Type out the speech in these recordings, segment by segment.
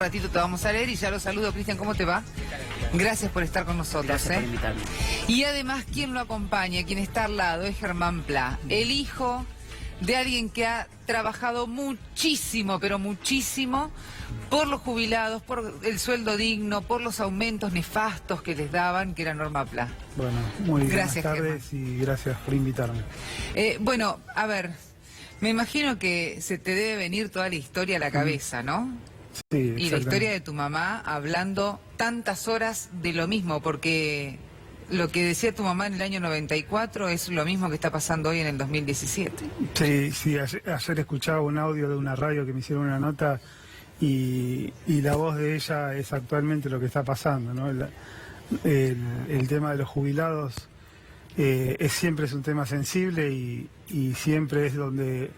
Ratito te vamos a leer y ya lo saludo. Cristian, ¿cómo te va? Gracias por estar con nosotros. Gracias por invitarme. Y además, quien lo acompaña, quien está al lado, es Germán Pla, el hijo de alguien que ha trabajado muchísimo, pero muchísimo, por los jubilados, por el sueldo digno, por los aumentos nefastos que les daban, que era Norma Pla. Bueno, muy Gracias, buenas tardes, Germán. Y gracias por invitarme. Bueno, a ver, me imagino que se te debe venir toda la historia a la cabeza, ¿no? Sí, y la historia de tu mamá hablando tantas horas de lo mismo, porque lo que decía tu mamá en el año 94 es lo mismo que está pasando hoy en el 2017. Sí, ayer escuchaba un audio de una radio que me hicieron una nota y la voz de ella es actualmente lo que está pasando, ¿no? El tema de los jubilados siempre es un tema sensible y siempre es donde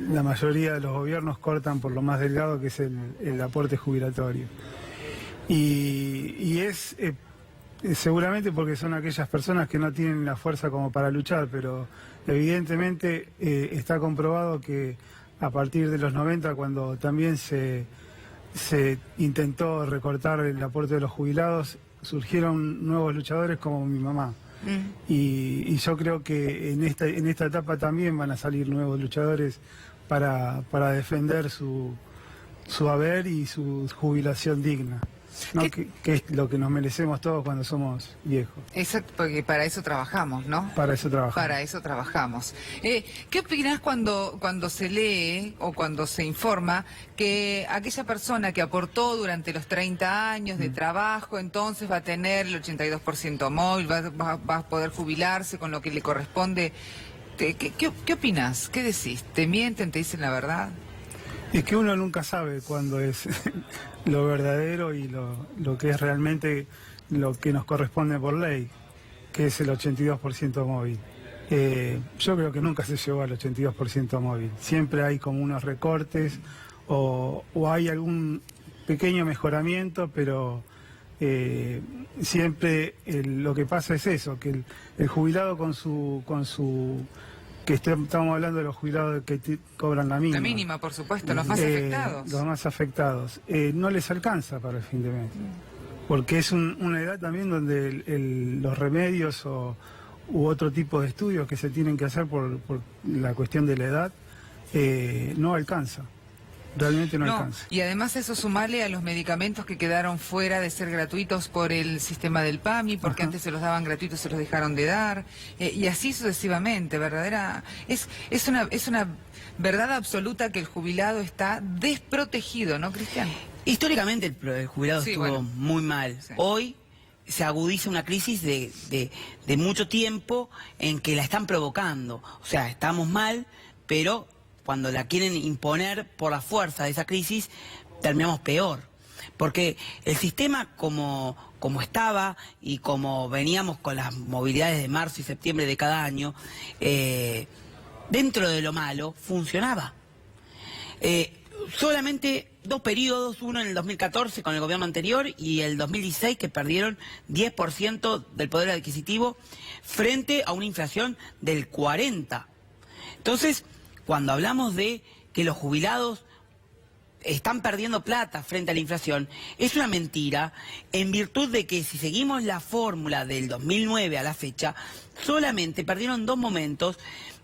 la mayoría de los gobiernos cortan por lo más delgado, que es el aporte jubilatorio. Y es seguramente porque son aquellas personas que no tienen la fuerza como para luchar, pero evidentemente está comprobado que a partir de los 90, cuando también se intentó recortar el aporte de los jubilados, surgieron nuevos luchadores como mi mamá. Y yo creo que en esta etapa también van a salir nuevos luchadores para defender su haber y su jubilación digna, ¿no? Que es lo que nos merecemos todos cuando somos viejos. Exacto, porque para eso trabajamos, ¿no? Para eso trabajamos. Para eso trabajamos. ¿Qué opinás cuando se lee o cuando se informa que aquella persona que aportó durante los 30 años de trabajo, entonces va a tener el 82% móvil, va a poder jubilarse con lo que le corresponde? ¿Qué opinás? ¿Qué decís? ¿Te mienten? ¿Te dicen la verdad? Es que uno nunca sabe cuándo es lo verdadero y lo que es realmente lo que nos corresponde por ley, que es el 82% móvil. Yo creo que nunca se llegó al 82% móvil. Siempre hay como unos recortes o hay algún pequeño mejoramiento, pero siempre lo que pasa es eso, que el jubilado con su que estamos hablando de los jubilados que cobran la mínima. La mínima, por supuesto, los más afectados. Los más afectados. No les alcanza para el fin de mes. Porque es una edad también donde los remedios u otro tipo de estudios que se tienen que hacer por la cuestión de la edad no alcanza. Realmente no alcanza. Y además eso sumale a los medicamentos que quedaron fuera de ser gratuitos por el sistema del PAMI, porque antes se los daban gratuitos, se los dejaron de dar, y así sucesivamente. Es una verdad absoluta que el jubilado está desprotegido, ¿no, Cristian? Históricamente el jubilado estuvo muy mal. Sí. Hoy se agudiza una crisis de mucho tiempo en que la están provocando. O sea, estamos mal, pero cuando la quieren imponer por la fuerza de esa crisis, terminamos peor. Porque el sistema como estaba y como veníamos con las movilidades de marzo y septiembre de cada año, dentro de lo malo, funcionaba. Solamente 2 periodos, uno en el 2014 con el gobierno anterior y el 2016 que perdieron 10% del poder adquisitivo frente a una inflación del 40%. Entonces, cuando hablamos de que los jubilados están perdiendo plata frente a la inflación, es una mentira, en virtud de que si seguimos la fórmula del 2009 a la fecha, solamente perdieron 2 momentos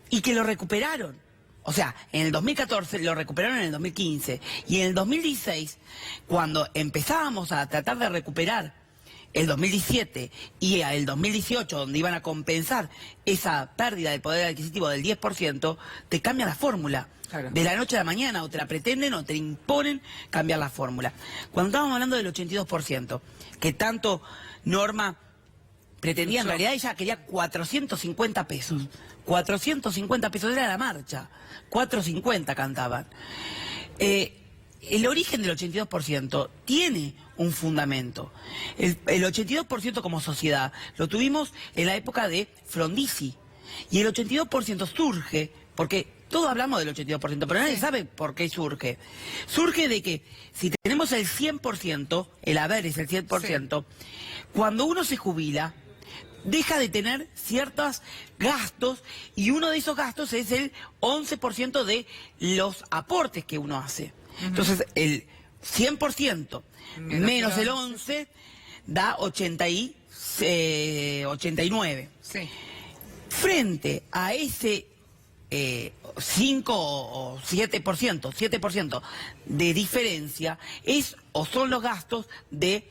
y que lo recuperaron. O sea, en el 2014 lo recuperaron en el 2015 y en el 2016, cuando empezábamos a tratar de recuperar el 2017 y el 2018, donde iban a compensar esa pérdida del poder adquisitivo del 10%, te cambia la fórmula. Claro. De la noche a la mañana, o te la pretenden o te imponen cambiar la fórmula. Cuando estábamos hablando del 82%, que tanto Norma pretendía, en realidad ella quería 450 pesos. 450 pesos era la marcha. 450 cantaban. El origen del 82% tiene un fundamento. El 82% como sociedad lo tuvimos en la época de Frondizi. Y el 82% surge, porque todos hablamos del 82%, pero nadie sabe por qué surge. Surge de que si tenemos el 100%, el haber es el 100%, cuando uno se jubila, deja de tener ciertos gastos y uno de esos gastos es el 11% de los aportes que uno hace. Entonces, el 100% menos el 11 da 89. Sí. Frente a ese 5 o 7% de diferencia son los gastos de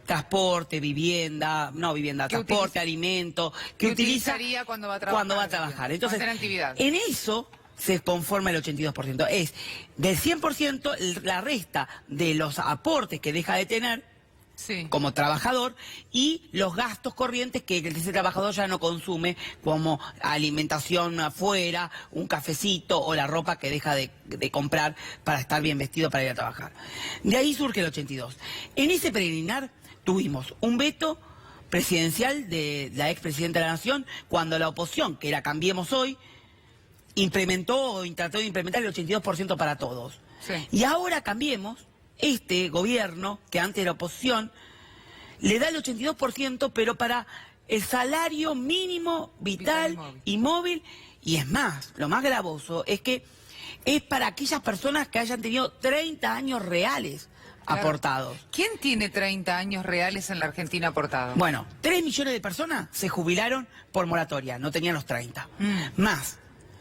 transporte, transporte, alimento, que utilizaría cuando va a trabajar. Entonces, cuando hace actividad. en eso se conforma el 82%. Es del 100% la resta de los aportes que deja de tener Sí. como trabajador y los gastos corrientes que ese trabajador ya no consume, como alimentación afuera, un cafecito o la ropa que deja de comprar para estar bien vestido para ir a trabajar. De ahí surge el 82. En ese preliminar tuvimos un veto presidencial de la expresidenta de la Nación cuando la oposición, que era Cambiemos Hoy, trató de implementar el 82% para todos. Sí. Y ahora Cambiemos, este gobierno, que antes era oposición, le da el 82%, pero para el salario mínimo vital y móvil. Y es más, lo más gravoso es que es para aquellas personas que hayan tenido 30 años reales aportados. ¿Quién tiene 30 años reales en la Argentina aportados? Bueno, 3 millones de personas se jubilaron por moratoria, no tenían los 30. Más,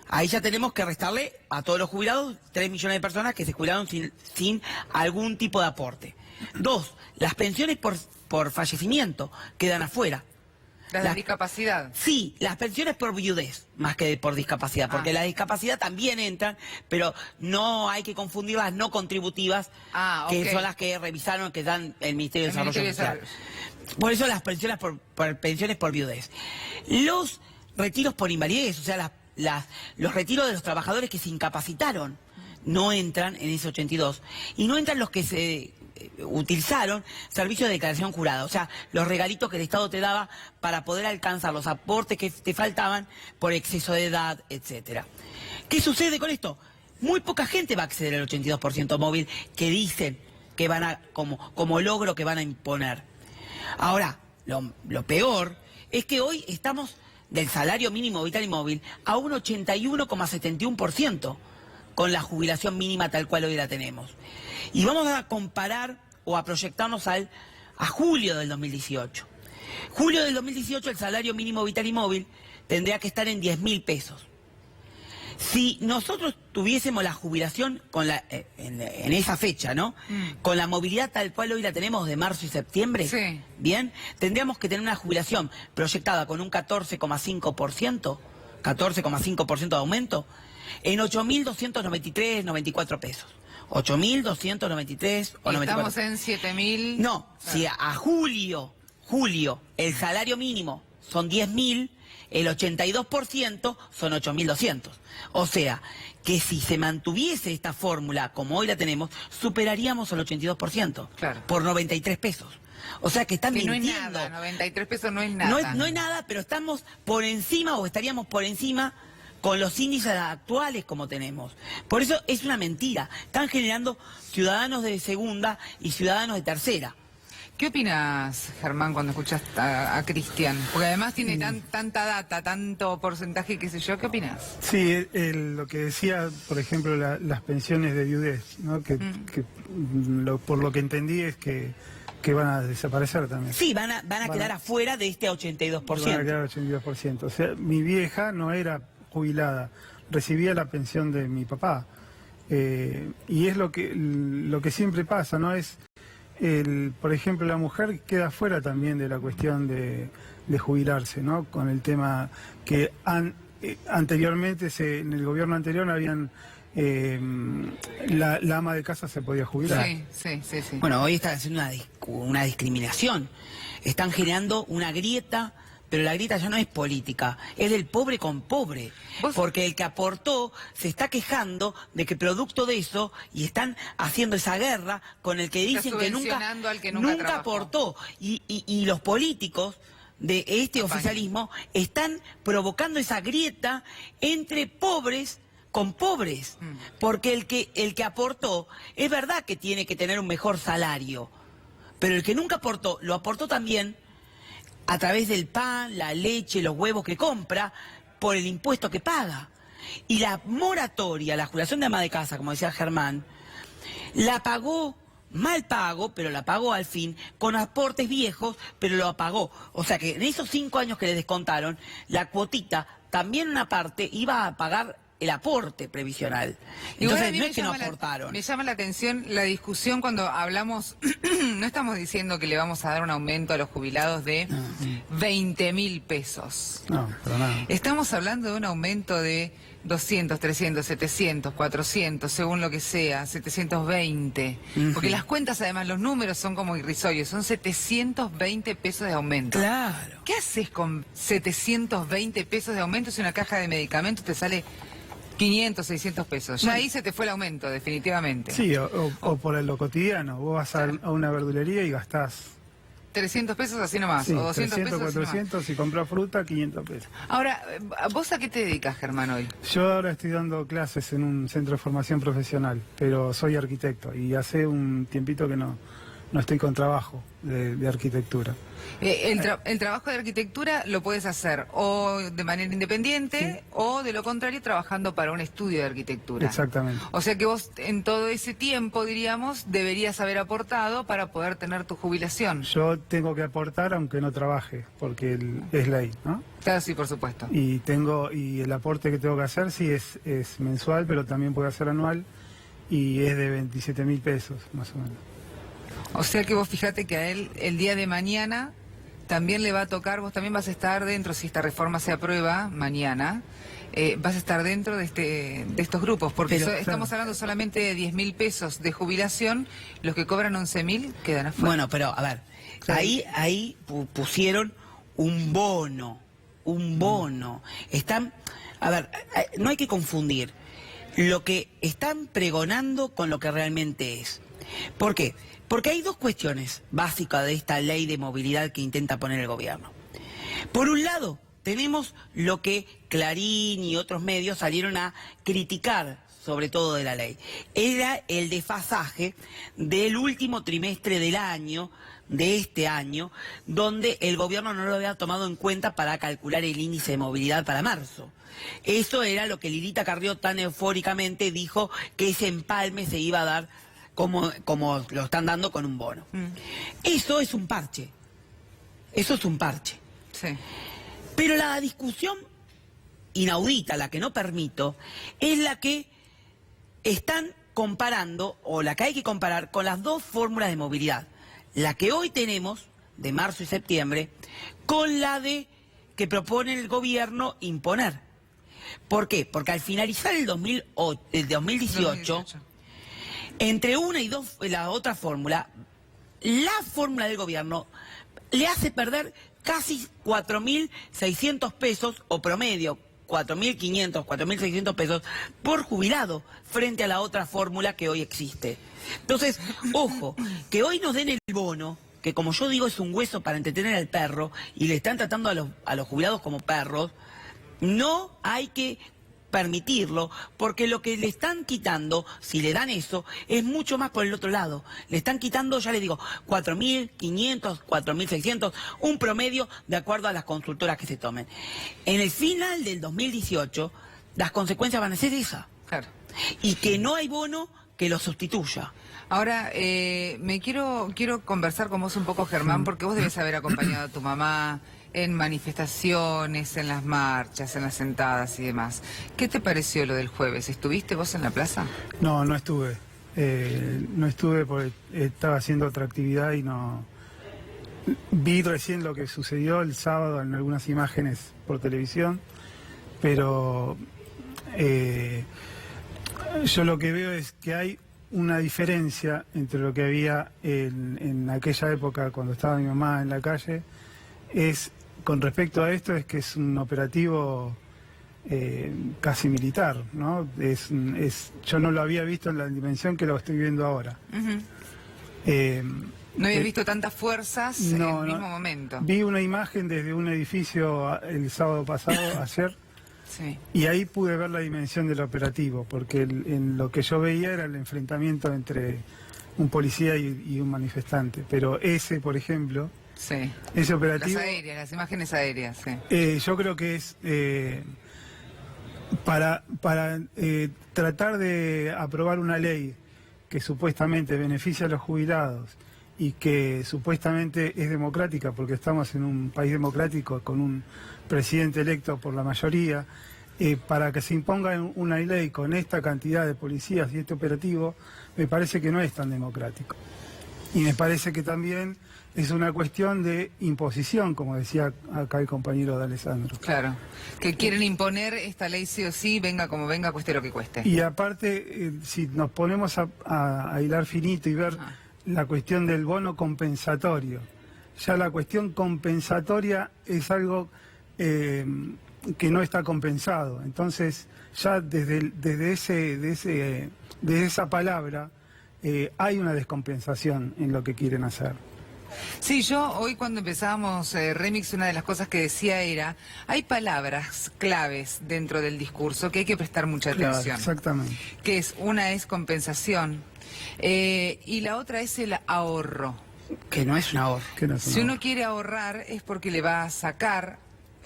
ahí ya tenemos que restarle a todos los jubilados 3 millones de personas que se jubilaron sin algún tipo de aporte. 2, las pensiones por fallecimiento quedan afuera. ¿Las de discapacidad? Sí, las pensiones por viudez, más que por discapacidad, porque la discapacidad también entran, pero no hay que confundir las no contributivas, que son las que revisaron, que dan el Ministerio de Desarrollo Social. Por eso las pensiones pensiones por viudez. Los retiros por invalidez, o sea, los retiros de los trabajadores que se incapacitaron, no entran en ese 82. Y no entran los que se utilizaron servicios de declaración jurada, o sea, los regalitos que el Estado te daba para poder alcanzar los aportes que te faltaban por exceso de edad, etcétera. ¿Qué sucede con esto? Muy poca gente va a acceder al 82% móvil que dicen que van a, como logro que van a imponer. Ahora, lo peor es que hoy estamos del salario mínimo vital y móvil a un 81,71% con la jubilación mínima tal cual hoy la tenemos. Y vamos a comparar o a proyectarnos a julio del 2018. Julio del 2018 el salario mínimo vital y móvil tendría que estar en 10.000 pesos. Si nosotros tuviésemos la jubilación en esa fecha, ¿no? Con la movilidad tal cual hoy la tenemos de marzo y septiembre, sí. Bien, tendríamos que tener una jubilación proyectada con un 14,5% de aumento en 8.293,94 pesos. 8.293 o 94. Estamos en 7.000. No, si a julio, el salario mínimo son 10.000, el 82% son 8.200. O sea, que si se mantuviese esta fórmula como hoy la tenemos, superaríamos el 82%. Claro. Por 93 pesos. O sea que están mintiendo. No es nada, 93 pesos no es nada. No es nada, pero estamos por encima o estaríamos por encima con los índices actuales como tenemos. Por eso es una mentira. Están generando ciudadanos de segunda y ciudadanos de tercera. ¿Qué opinas, Germán, cuando escuchas a Cristian? Porque además tiene tanta data, tanto porcentaje, qué sé yo. ¿Qué opinas? Sí, lo que decía, por ejemplo, las pensiones de viudez, ¿no? Por lo que entendí es que van a desaparecer también. Sí, van a quedar afuera de este 82%. Van a quedar 82%. O sea, mi vieja no era jubilada, recibía la pensión de mi papá. Y es lo que siempre pasa, ¿no? Es por ejemplo, la mujer queda fuera también de la cuestión de jubilarse, ¿no? Con el tema que anteriormente, en el gobierno anterior habían... la ama de casa se podía jubilar. Sí. Bueno, hoy están haciendo una discriminación. Están generando una grieta, pero la grieta ya no es política, es del pobre con pobre. Porque el que aportó se está quejando de que producto de eso, y están haciendo esa guerra con el que dicen que nunca aportó. Y los políticos de este oficialismo están provocando esa grieta entre pobres con pobres, porque el que aportó, es verdad que tiene que tener un mejor salario, pero el que nunca aportó, lo aportó también a través del pan, la leche, los huevos que compra, por el impuesto que paga. Y la moratoria, la jubilación de ama de casa, como decía Germán, la pagó mal pago, pero la pagó al fin, con aportes viejos, pero lo pagó. O sea que en esos 5 años que le descontaron, la cuotita, también una parte, iba a pagar el aporte previsional. Igual a Entonces mí no me es que no llama aportaron. me llama la atención la discusión cuando hablamos, no estamos diciendo que le vamos a dar un aumento a los jubilados de 20.000 pesos. No, pero nada. Estamos hablando de un aumento de 200, 300, 700, 400, según lo que sea, 720. Porque las cuentas, además, los números son como irrisorios, son 720 pesos de aumento. Claro. ¿Qué haces con 720 pesos de aumento si una caja de medicamentos te sale 500, 600 pesos? Ya ahí se te fue el aumento, definitivamente. Sí, o por lo cotidiano. Vos vas a una verdulería y gastás 300 pesos así nomás, sí, o 200 300, pesos así nomás. 400, si compras fruta, 500 pesos. Ahora, ¿vos a qué te dedicas, Germán, hoy? Yo ahora estoy dando clases en un centro de formación profesional, pero soy arquitecto y hace un tiempito que no estoy con trabajo de arquitectura. El trabajo de arquitectura lo puedes hacer o de manera independiente o, de lo contrario, trabajando para un estudio de arquitectura. Exactamente. O sea que vos en todo ese tiempo, diríamos, deberías haber aportado para poder tener tu jubilación. Yo tengo que aportar aunque no trabaje, porque es ley, ¿no? Claro, sí, por supuesto. Y el aporte que tengo que hacer sí es mensual, pero también puede ser anual y es de 27.000 pesos, más o menos. O sea que vos fíjate que a él el día de mañana también le va a tocar, vos también vas a estar dentro, si esta reforma se aprueba mañana, vas a estar dentro de estos grupos, porque estamos hablando solamente de 10.000 pesos de jubilación, los que cobran 11.000 quedan afuera. Bueno, pero a ver, ahí pusieron un bono, Están, a ver, no hay que confundir lo que están pregonando con lo que realmente es. ¿Por qué? Porque hay dos cuestiones básicas de esta ley de movilidad que intenta poner el gobierno. Por un lado, tenemos lo que Clarín y otros medios salieron a criticar, sobre todo de la ley. Era el desfasaje del último trimestre del año, de este año, donde el gobierno no lo había tomado en cuenta para calcular el índice de movilidad para marzo. Eso era lo que Lilita Carrió tan eufóricamente dijo que ese empalme se iba a dar como lo están dando con un bono. Eso es un parche. Eso es un parche. Sí. Pero la discusión inaudita, la que no permito, es la que están comparando, o la que hay que comparar con las dos fórmulas de movilidad. La que hoy tenemos, de marzo y septiembre, con la de que propone el gobierno imponer. ¿Por qué? Porque al finalizar el 2018, entre una y dos, la otra fórmula, la fórmula del gobierno le hace perder casi 4.600 pesos, o promedio, 4.500, 4.600 pesos por jubilado, frente a la otra fórmula que hoy existe. Entonces, ojo, que hoy nos den el bono, que como yo digo es un hueso para entretener al perro, y le están tratando a los jubilados como perros, no hay que permitirlo, porque lo que le están quitando, si le dan eso, es mucho más por el otro lado. Le están quitando, ya les digo, 4.500, 4.600, un promedio de acuerdo a las consultoras que se tomen. En el final del 2018, las consecuencias van a ser esas. Claro. Y que no hay bono que lo sustituya. Ahora, quiero conversar con vos un poco, Germán, porque vos debes haber acompañado a tu mamá en manifestaciones, en las marchas, en las sentadas y demás. ¿Qué te pareció lo del jueves? ¿Estuviste vos en la plaza? No, no estuve. No estuve porque estaba haciendo otra actividad y no... Vi recién lo que sucedió el sábado en algunas imágenes por televisión, pero yo lo que veo es que hay una diferencia entre lo que había en aquella época cuando estaba mi mamá en la calle. Con respecto a esto, es que es un operativo casi militar, ¿no? Yo no lo había visto en la dimensión que lo estoy viendo ahora. ¿No habías visto tantas fuerzas en el mismo momento? Vi una imagen desde un edificio el sábado pasado, ayer, sí. Y ahí pude ver la dimensión del operativo, porque en lo que yo veía era el enfrentamiento entre un policía y un manifestante. Pero ese, por ejemplo... Sí. Ese operativo, las imágenes aéreas, sí. Yo creo que es para tratar de aprobar una ley que supuestamente beneficia a los jubilados y que supuestamente es democrática, porque estamos en un país democrático con un presidente electo por la mayoría, para que se imponga una ley con esta cantidad de policías y este operativo, me parece que no es tan democrático. Y me parece que también es una cuestión de imposición, como decía acá el compañero de Alessandro. Claro, que quieren imponer esta ley sí o sí, venga como venga, cueste lo que cueste. Y aparte, si nos ponemos a hilar finito y ver la cuestión del bono compensatorio, ya la cuestión compensatoria es algo que no está compensado. Entonces, ya desde esa palabra hay una descompensación en lo que quieren hacer. Sí, yo hoy cuando empezábamos Remix, una de las cosas que decía era, hay palabras claves dentro del discurso que hay que prestar mucha atención. Claro, exactamente. Que es, una es compensación y la otra es el ahorro. Que no es un ahorro. Si uno quiere ahorrar es porque le va a sacar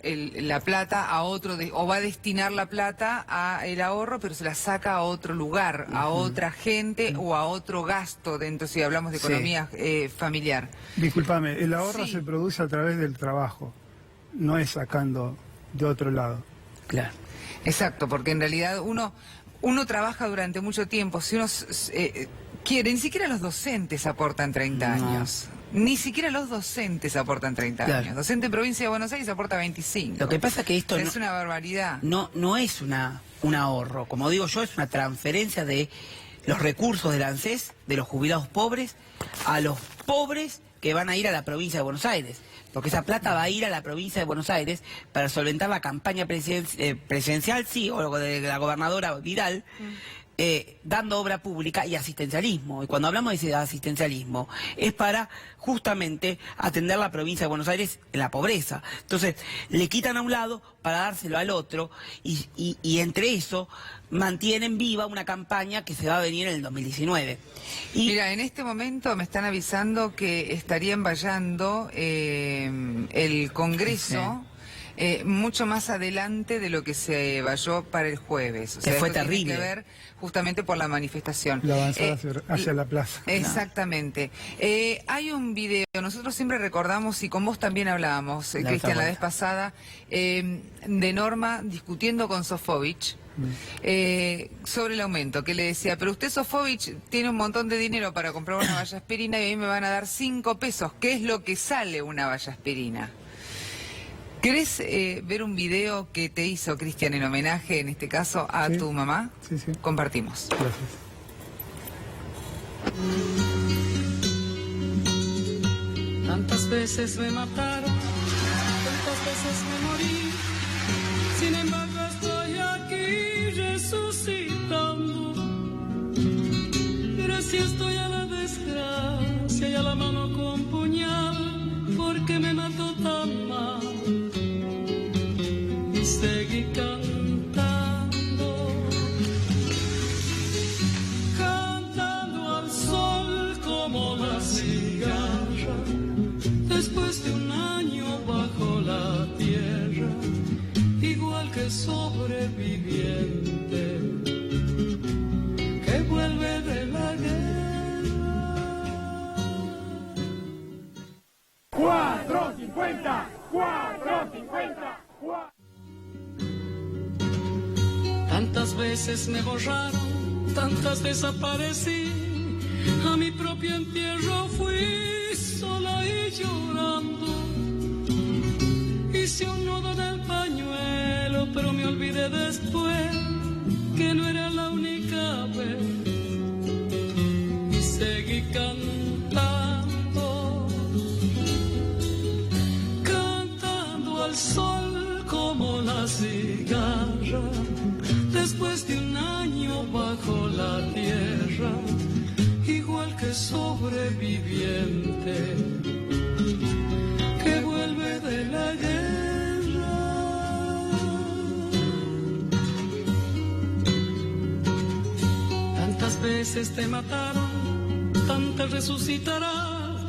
la plata a otro, o va a destinar la plata a el ahorro, pero se la saca a otro lugar, a otra gente o a otro gasto dentro, si hablamos de economía familiar. Discúlpame, el ahorro Sí. se produce a través del trabajo, no es sacando de otro lado. Claro. Exacto, porque en realidad uno trabaja durante mucho tiempo. Si uno quiere, ni siquiera los docentes aportan 30 años. Ni siquiera los docentes aportan 30 años. Docente en provincia de Buenos Aires aporta 25. Lo que pasa es que esto es una barbaridad. No es un ahorro. Como digo yo, es una transferencia de los recursos del ANSES, de los jubilados pobres, a los pobres que van a ir a la provincia de Buenos Aires. Porque esa plata va a ir a la provincia de Buenos Aires para solventar la campaña presidencial, sí, o lo de la gobernadora Vidal, dando obra pública y asistencialismo. Y cuando hablamos de ese asistencialismo, es para justamente atender la provincia de Buenos Aires en la pobreza. Entonces, le quitan a un lado para dárselo al otro, y entre eso mantienen viva una campaña que se va a venir en el 2019. Y mira, en este momento me están avisando que estarían vallando el Congreso. Mucho más adelante de lo que se valló para el jueves. O sea, que fue esto terrible. Tiene que ver justamente por la manifestación. La avanzada hacia la plaza. Exactamente. Hay un video, nosotros siempre recordamos, y con vos también hablábamos, Cristian, la vez pasada, de Norma discutiendo con Sofovich. Sobre el aumento, que le decía, pero usted, Sofovich, tiene un montón de dinero para comprar una valla aspirina y a mí me van a dar 5 pesos. ¿Qué es lo que sale una valla aspirina? ¿Querés ver un video que te hizo Cristian en homenaje, en este caso, a tu mamá? Sí, sí. Compartimos. Gracias. Tantas veces me mataron, tantas veces me morí, sin embargo estoy aquí resucitando. Gracias estoy a la desgracia y a la mano con puñal, porque me mató tan mal. Y seguí cantando, cantando al sol como la cigarra, después de un año bajo la tierra, igual que sobreviviente que vuelve de la guerra. 450, 450, 4. Tantas veces me borraron, tantas desaparecí, a mi propio entierro fui sola y llorando. Hice un nudo en el pañuelo, pero me olvidé después que no era la única vez. Y seguí cantando, cantando al sol como la cigarra, después de un año bajo la tierra, igual que sobreviviente que vuelve de la guerra. Tantas veces te mataron, tantas resucitarás,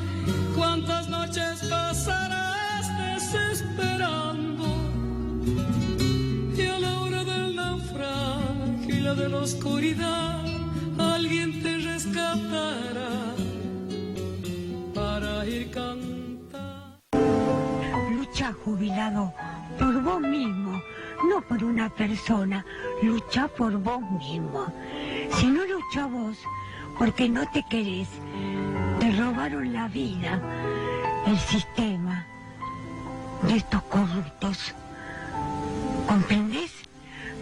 cuántas noches pasarás desesperando, y a la hora del naufragio y la de la oscuridad alguien te rescata mi cantar. Lucha, jubilado, por vos mismo, no por una persona. Lucha por vos mismo. Si no lucha vos, porque no te querés, te robaron la vida, el sistema de estos corruptos. ¿Comprendés?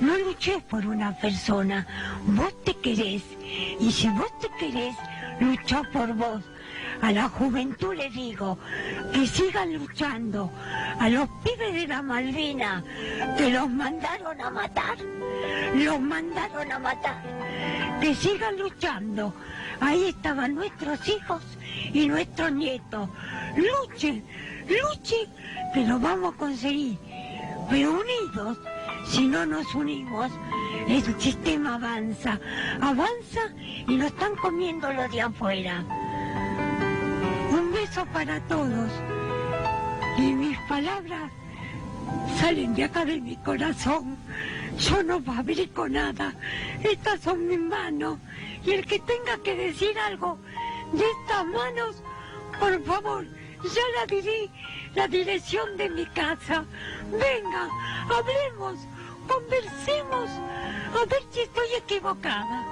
No luches por una persona, vos te querés, y si vos te querés, luchá por vos. A la juventud le digo que sigan luchando, a los pibes de la Malvina que los mandaron a matar, que sigan luchando. Ahí estaban nuestros hijos y nuestros nietos. Luchen, que lo vamos a conseguir, pero unidos. Si no nos unimos, el sistema avanza y nos están comiendo los de afuera. Un beso para todos. Y mis palabras salen de acá de mi corazón. Yo no fabrico nada. Estas son mis manos. Y el que tenga que decir algo de estas manos, por favor, ya la diré, la dirección de mi casa. Venga, hablemos, conversemos, a ver si estoy equivocada.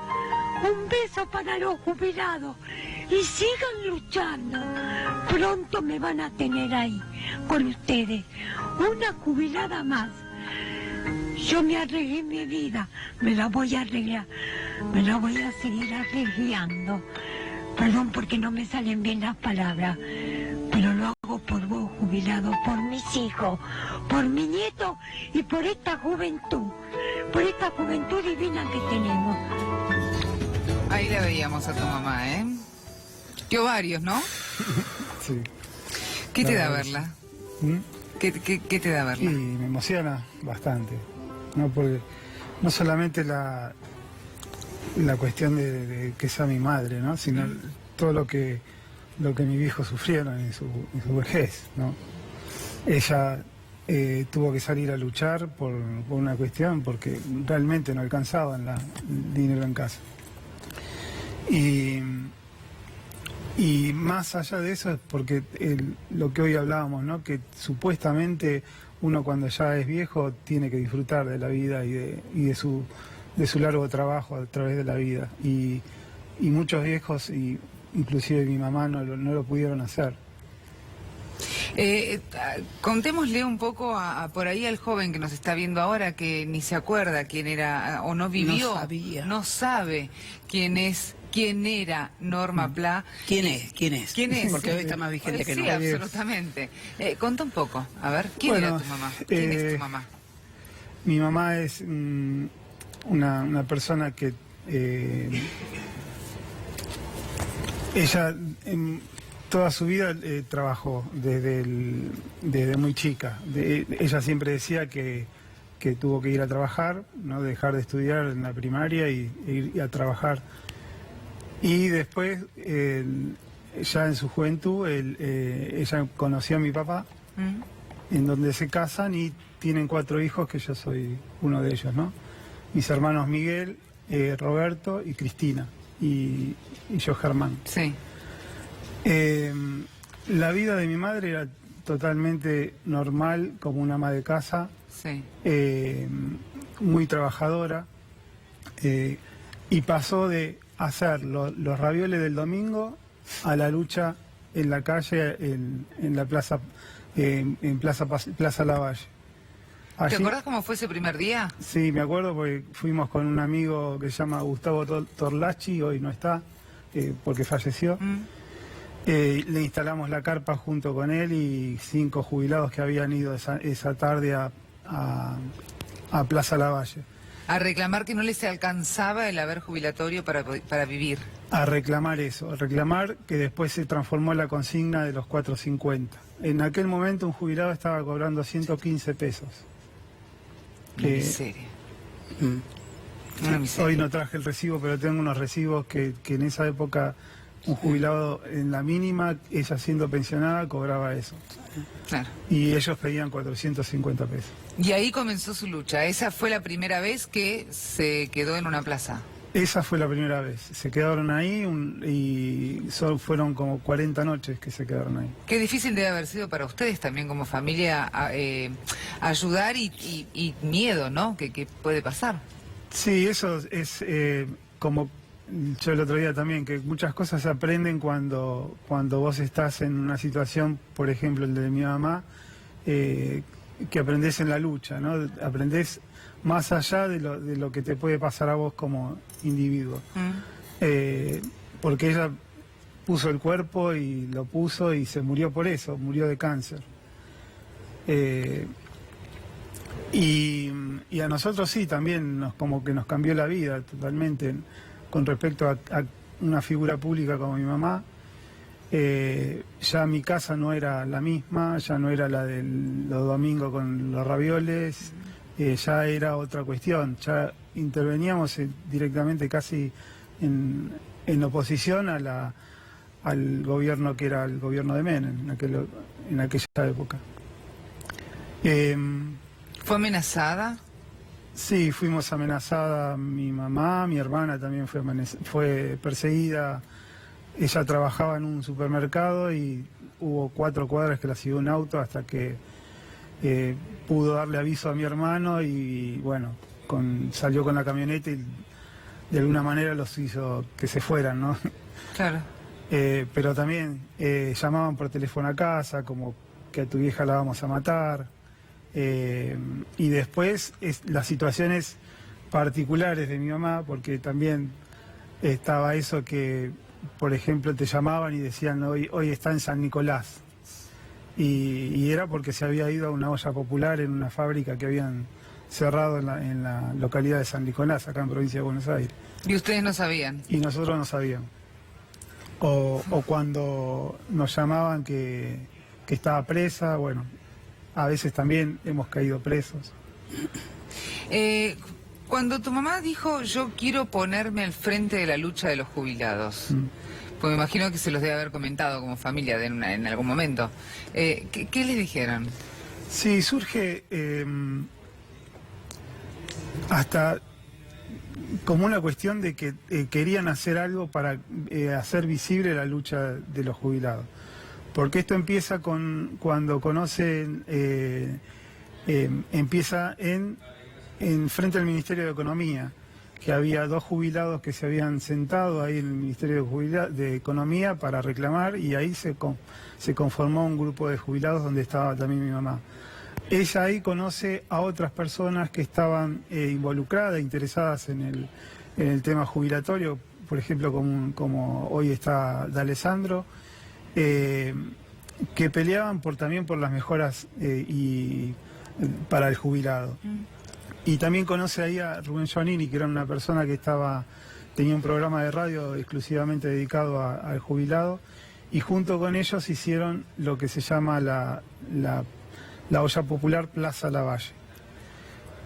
Un beso para los jubilados y sigan luchando. Pronto me van a tener ahí con ustedes, una jubilada más. Yo me arreglé mi vida, me la voy a arreglar, me la voy a seguir arreglando. Perdón porque no me salen bien las palabras, pero lo hago por vos, jubilado, por mis hijos, por mi nieto y por esta juventud divina que tenemos. Ahí la veíamos a tu mamá, ¿eh? Qué ovarios, ¿no? Sí. ¿Qué te da verdad. verla? ¿Mm? ¿Qué te da Y verla? me emociona bastante, ¿no? Porque no solamente la cuestión de que sea mi madre, ¿no? Sino todo lo que mis viejos sufrieron en su vejez, ¿no? Ella tuvo que salir a luchar por una cuestión porque realmente no alcanzaban el dinero en casa. Y más allá de eso es porque lo que hoy hablábamos, ¿no? Que supuestamente uno cuando ya es viejo tiene que disfrutar de la vida y de su largo trabajo a través de la vida. Y muchos viejos, inclusive mi mamá, no lo pudieron hacer. Contémosle un poco por ahí al joven que nos está viendo ahora, que ni se acuerda quién era o no vivió, No sabía. no sabe quién era Norma Pla. ¿Quién es? ¿Quién es? Porque hoy está más vigente que sí, nunca. absolutamente. Contá un poco, a ver, ¿quién Bueno, era tu mamá? ¿Quién es tu mamá? Mi mamá es una persona que ella toda su vida trabajó desde muy chica. Ella siempre decía que tuvo que ir a trabajar, no dejar de estudiar en la primaria y ir a trabajar. Y después, ya en su juventud, ella conoció a mi papá, en donde se casan y tienen 4 hijos, que yo soy uno de ellos, ¿no? Mis hermanos Miguel, Roberto y Cristina, y yo Germán. Sí. La vida de mi madre era totalmente normal, como una ama de casa, Sí. muy trabajadora, y pasó de hacer los ravioles del domingo a la lucha en la calle, en la plaza, en Plaza Lavalle. ¿Te Allí- acuerdas cómo fue ese primer día? Sí, me acuerdo porque fuimos con un amigo que se llama Gustavo Torlachi, hoy no está, porque falleció. Le instalamos la carpa junto con él y 5 jubilados que habían ido esa tarde a Plaza Lavalle. A reclamar que no les alcanzaba el haber jubilatorio para vivir. A reclamar eso, a reclamar que después se transformó en la consigna de los 4.50. En aquel momento un jubilado estaba cobrando 115 pesos. Una miseria. Una miseria. Hoy no traje el recibo, pero tengo unos recibos que en esa época un jubilado en la mínima, ella siendo pensionada, cobraba eso. Claro. Y ellos pedían 450 pesos. Y ahí comenzó su lucha. Esa fue la primera vez que se quedó en una plaza. Esa fue la primera vez. Se quedaron ahí y solo fueron como 40 noches que se quedaron ahí. Qué difícil debe haber sido para ustedes también como familia ayudar y miedo, ¿no? ¿Qué puede pasar? Sí, eso es como yo el otro día también, que muchas cosas se aprenden cuando vos estás en una situación, por ejemplo, el de mi mamá, que aprendés en la lucha, ¿no? Aprendés más allá de lo que te puede pasar a vos como individuo. Porque ella puso el cuerpo y lo puso y se murió por eso, murió de cáncer. Y a nosotros sí, también como que nos cambió la vida totalmente con respecto a una figura pública como mi mamá. Ya mi casa no era la misma, ya no era la de los domingos con los ravioles, ya era otra cuestión, ya interveníamos directamente casi en oposición al gobierno que era el gobierno de Menem en aquella época. ¿Fue amenazada? Sí, fuimos amenazada, mi mamá, mi hermana también fue perseguida. Ella trabajaba en un supermercado y hubo 4 cuadras que la siguió un auto hasta que pudo darle aviso a mi hermano y bueno, salió con la camioneta y de alguna manera los hizo que se fueran, ¿no? Claro. Pero también llamaban por teléfono a casa, como que a tu vieja la vamos a matar. Y después las situaciones particulares de mi mamá, porque también estaba eso que, por ejemplo, te llamaban y decían hoy está en San Nicolás, y era porque se había ido a una olla popular en una fábrica que habían cerrado en la localidad de San Nicolás, acá en provincia de Buenos Aires. ¿Y ustedes no sabían? Y nosotros no sabíamos. O cuando nos llamaban que estaba presa, bueno, a veces también hemos caído presos. Cuando tu mamá dijo, yo quiero ponerme al frente de la lucha de los jubilados, pues me imagino que se los debe haber comentado como familia en algún momento, ¿qué les dijeron? Sí, surge hasta como una cuestión de que querían hacer algo para hacer visible la lucha de los jubilados. Porque esto empieza cuando conocen, empieza en frente al Ministerio de Economía, que había 2 jubilados que se habían sentado ahí en el Ministerio de Economía para reclamar, y ahí se conformó un grupo de jubilados donde estaba también mi mamá. Ella ahí conoce a otras personas que estaban involucradas, interesadas en el tema jubilatorio, por ejemplo, como hoy está D'Alessandro, que peleaban también por las mejoras para el jubilado. Y también conoce ahí a Rubén Giovannini, que era una persona que tenía un programa de radio exclusivamente dedicado al jubilado, y junto con ellos hicieron lo que se llama la olla popular Plaza Lavalle.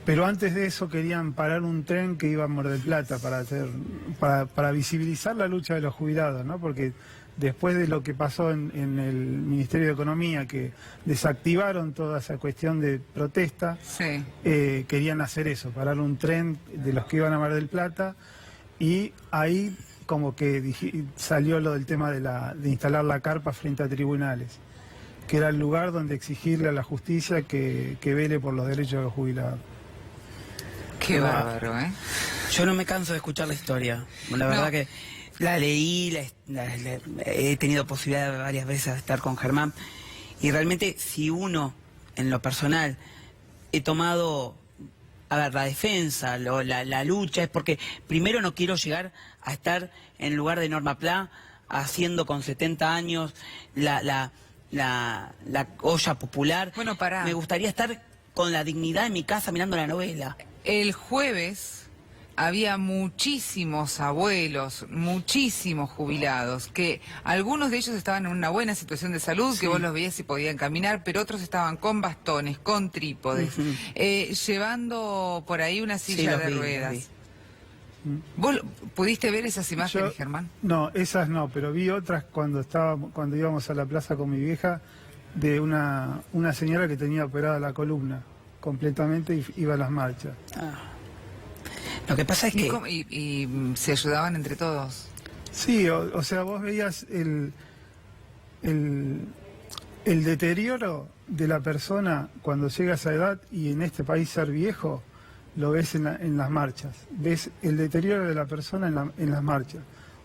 Pero antes de eso querían parar un tren que iba a Mar del Plata para visibilizar la lucha de los jubilados, ¿no? Porque después de lo que pasó en el Ministerio de Economía, que desactivaron toda esa cuestión de protesta, Sí. Querían hacer eso, parar un tren de los que iban a Mar del Plata, y ahí como que salió lo del tema de instalar la carpa frente a tribunales, que era el lugar donde exigirle a la justicia que vele por los derechos de los jubilados. Qué bárbaro, ¿eh? Yo no me canso de escuchar la historia. La verdad que la leí, he tenido posibilidad varias veces de estar con Germán. Y realmente, si uno, en lo personal, he tomado, la defensa, la lucha, es porque primero no quiero llegar a estar en lugar de Norma Pla, haciendo con 70 años la olla popular. Bueno, pará. Me gustaría estar con la dignidad en mi casa mirando la novela. El jueves había muchísimos abuelos, muchísimos jubilados, que algunos de ellos estaban en una buena situación de salud, que vos los veías y podían caminar, pero otros estaban con bastones, con trípodes, llevando por ahí una silla de ruedas. ¿Vos pudiste ver esas imágenes, Germán? No, esas no, pero vi otras cuando íbamos a la plaza con mi vieja, de una señora que tenía operada la columna completamente y iba a las marchas. Lo que pasa es que... y se ayudaban entre todos. Sí, o sea, vos veías el deterioro de la persona cuando llega a esa edad, y en este país ser viejo, lo ves en las marchas. Ves el deterioro de la persona en las marchas.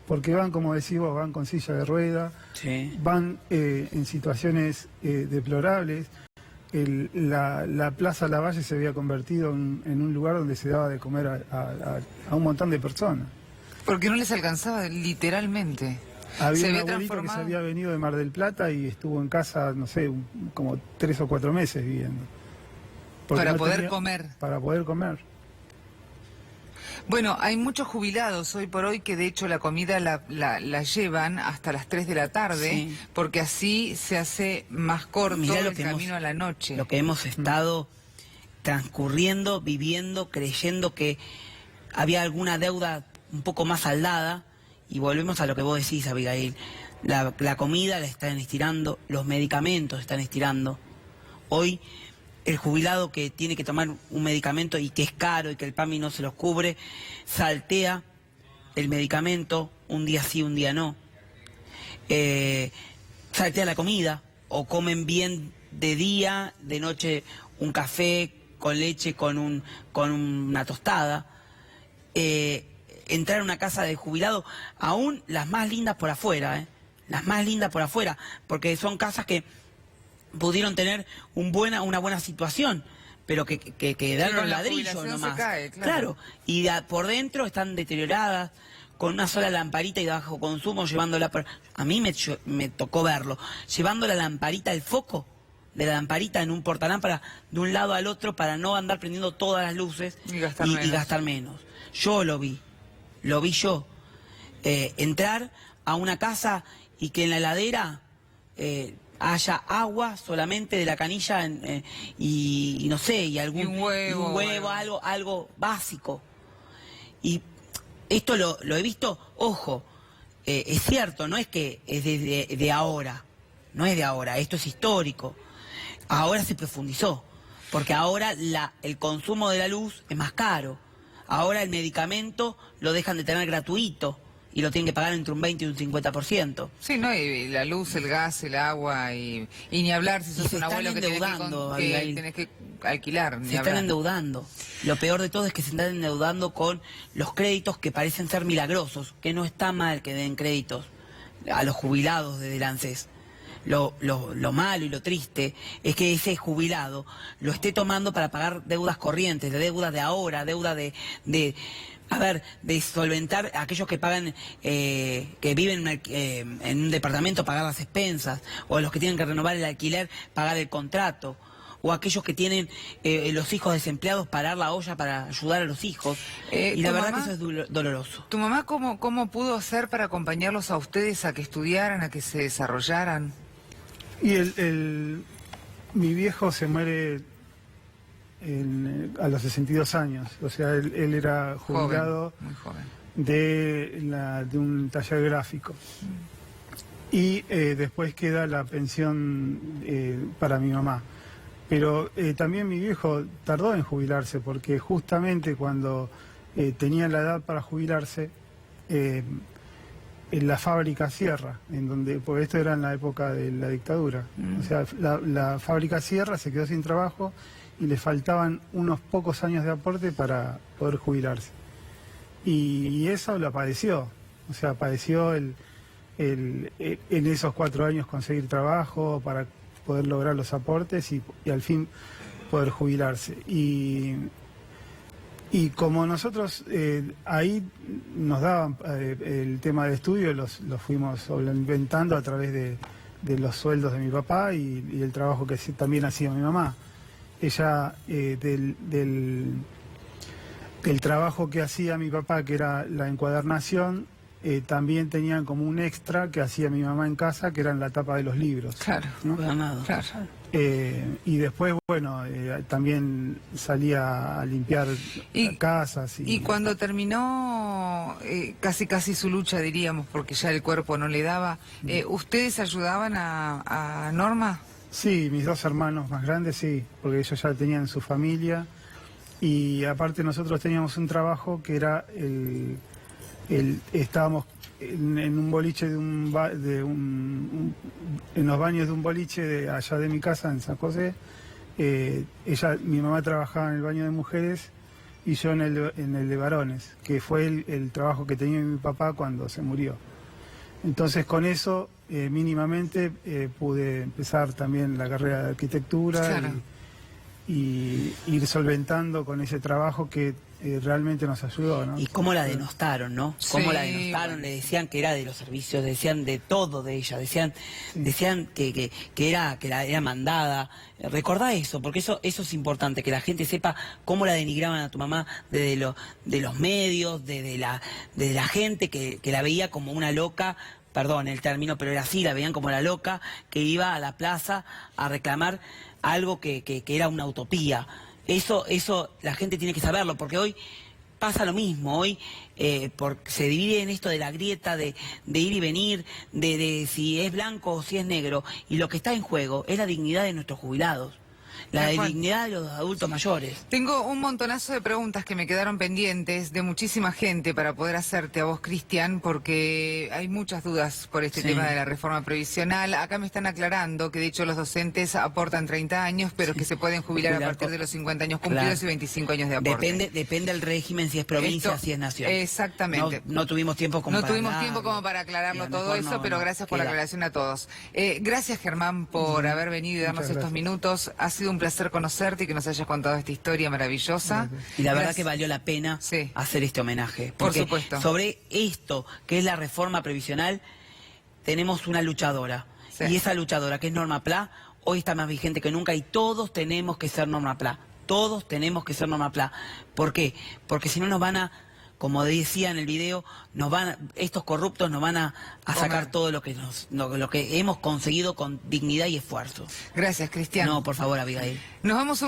Porque van, como decís vos, van con silla de rueda, Sí. van en situaciones deplorables. La Plaza Lavalle se había convertido en un lugar donde se daba de comer a un montón de personas. Porque no les alcanzaba, literalmente. Había Se un había abuelito que se transformado. había venido de Mar del Plata y estuvo en casa, no sé, como 3 o 4 meses viviendo. Porque Para no poder tenía- comer. Para poder comer. Bueno, hay muchos jubilados hoy por hoy que de hecho la comida la llevan hasta las 3 de la tarde, Sí. porque así se hace más corto Mirá el camino hemos- a la noche. Lo que hemos estado transcurriendo, viviendo, creyendo que había alguna deuda un poco más saldada, y volvemos a lo que vos decís, Abigail. La comida la están estirando, los medicamentos están estirando. Hoy el jubilado que tiene que tomar un medicamento y que es caro y que el PAMI no se los cubre, saltea el medicamento, un día sí, un día no. Saltea la comida, o comen bien de día, de noche un café con leche, con una tostada. Entrar a una casa de jubilado, aún las más lindas por afuera, las más lindas por afuera, porque son casas que pudieron tener una buena situación, pero que quedaron con la ladrillos jubilación nomás. se cae, claro. Y por dentro están deterioradas, con una sola lamparita y de bajo consumo, llevándola por... A mí me tocó verlo, llevando la lamparita, el foco de la lamparita en un portalámpara de un lado al otro para no andar prendiendo todas las luces Y gastar y menos. gastar menos. Yo lo vi yo. Entrar a una casa y que en la heladera haya agua solamente de la canilla y no sé, y algún Y un huevo, algo básico. Y esto lo he visto, ojo, es cierto, no es que es de ahora, no es de ahora, esto es histórico. Ahora se profundizó, porque ahora el consumo de la luz es más caro. Ahora el medicamento lo dejan de tener gratuito y lo tienen que pagar entre un 20 y un 50%. Sí, ¿no? Y la luz, el gas, el agua, y ni hablar si Y sos se un están abuelo que endeudando, que Abigail. tenés que alquilar. Ni Se están hablar. endeudando. Lo peor de todo es que se están endeudando con los créditos que parecen ser milagrosos, que no está mal que den créditos a los jubilados de ANSES. Lo malo y lo triste es que ese jubilado lo esté tomando para pagar deudas corrientes, de deudas de ahora, deuda de solventar a aquellos que pagan, que viven en un departamento, pagar las expensas, o a los que tienen que renovar el alquiler, pagar el contrato, o aquellos que tienen los hijos desempleados, parar la olla para ayudar a los hijos. Y la ¿tu verdad mamá? que eso es doloroso. ¿Tu mamá cómo pudo hacer para acompañarlos a ustedes a que estudiaran, a que se desarrollaran? Y mi viejo se muere a los 62 años. O sea, él era jubilado Joven, muy joven. de un taller gráfico. Y después queda la pensión para mi mamá. Pero también mi viejo tardó en jubilarse, porque justamente cuando tenía la edad para jubilarse, en la fábrica cierra, porque esto era en la época de la dictadura. O sea, la fábrica cierra, se quedó sin trabajo y le faltaban unos pocos años de aporte para poder jubilarse. Y eso lo padeció. O sea, padeció en esos 4 años conseguir trabajo para poder lograr los aportes y al fin poder jubilarse. Y como nosotros ahí nos daban el tema del estudio, los fuimos inventando a través de los sueldos de mi papá y el trabajo que también hacía mi mamá. Ella, del trabajo que hacía mi papá, que era la encuadernación, también tenían como un extra que hacía mi mamá en casa, que eran la tapa de los libros. Claro, ¿no? Ganado. claro. Y después, bueno, también salía a limpiar casas. Y cuando terminó casi su lucha, diríamos, porque ya el cuerpo no le daba, ¿ustedes ayudaban a Norma? Sí, mis 2 hermanos más grandes, sí, porque ellos ya tenían su familia. Y aparte nosotros teníamos un trabajo que era estábamos en un boliche en los baños de un boliche allá de mi casa en San José. Mi mamá trabajaba en el baño de mujeres y yo en el de varones, que fue el trabajo que tenía mi papá cuando se murió. Entonces con eso mínimamente pude empezar también la carrera de arquitectura. Claro. Y ir solventando con ese trabajo que realmente nos ayudó, ¿no? Y cómo la denostaron, ¿no? Cómo Sí, la denostaron, bueno. le decían que era de los servicios, decían de todo de ella, decían que era mandada. Recordá eso, porque eso es importante, que la gente sepa cómo la denigraban a tu mamá de los medios, de la gente que la veía como una loca. Perdón el término, pero era así, la veían como la loca que iba a la plaza a reclamar algo que era una utopía. Eso la gente tiene que saberlo, porque hoy pasa lo mismo. Hoy se divide en esto de la grieta, de ir y venir, de si es blanco o si es negro. Y lo que está en juego es la dignidad de nuestros jubilados, la Tal cual. dignidad de los adultos mayores. Tengo un montonazo de preguntas que me quedaron pendientes de muchísima gente para poder hacerte a vos, Cristian, porque hay muchas dudas por este Sí. tema de la reforma previsional. Acá me están aclarando que de hecho los docentes aportan 30 años, pero que se pueden jubilar a Jubilar partir por- de los 50 años cumplidos Claro. y 25 años de aporte. Depende del régimen, si es provincia, Esto- si es nación. Exactamente. No tuvimos tiempo como No para tuvimos hablarlo. tiempo como para aclararlo Y a lo todo mejor eso, no- pero no gracias por la queda. aclaración a todos. Gracias, Germán, por haber venido y darnos Muchas estos gracias. minutos. Ha sido un placer conocerte y que nos hayas contado esta historia maravillosa. Y la verdad Gracias. que valió la pena Sí. hacer este homenaje. Por Porque supuesto. sobre esto, que es la reforma previsional, tenemos una luchadora. Sí. Y esa luchadora, que es Norma Pla, hoy está más vigente que nunca y todos tenemos que ser Norma Pla. Todos tenemos que ser Norma Pla. ¿Por qué? Porque si no nos van a, como decía en el video, estos corruptos nos van a sacar Comer. todo lo que hemos conseguido con dignidad y esfuerzo. Gracias, Cristian. No, por favor, Abigail. Nos vamos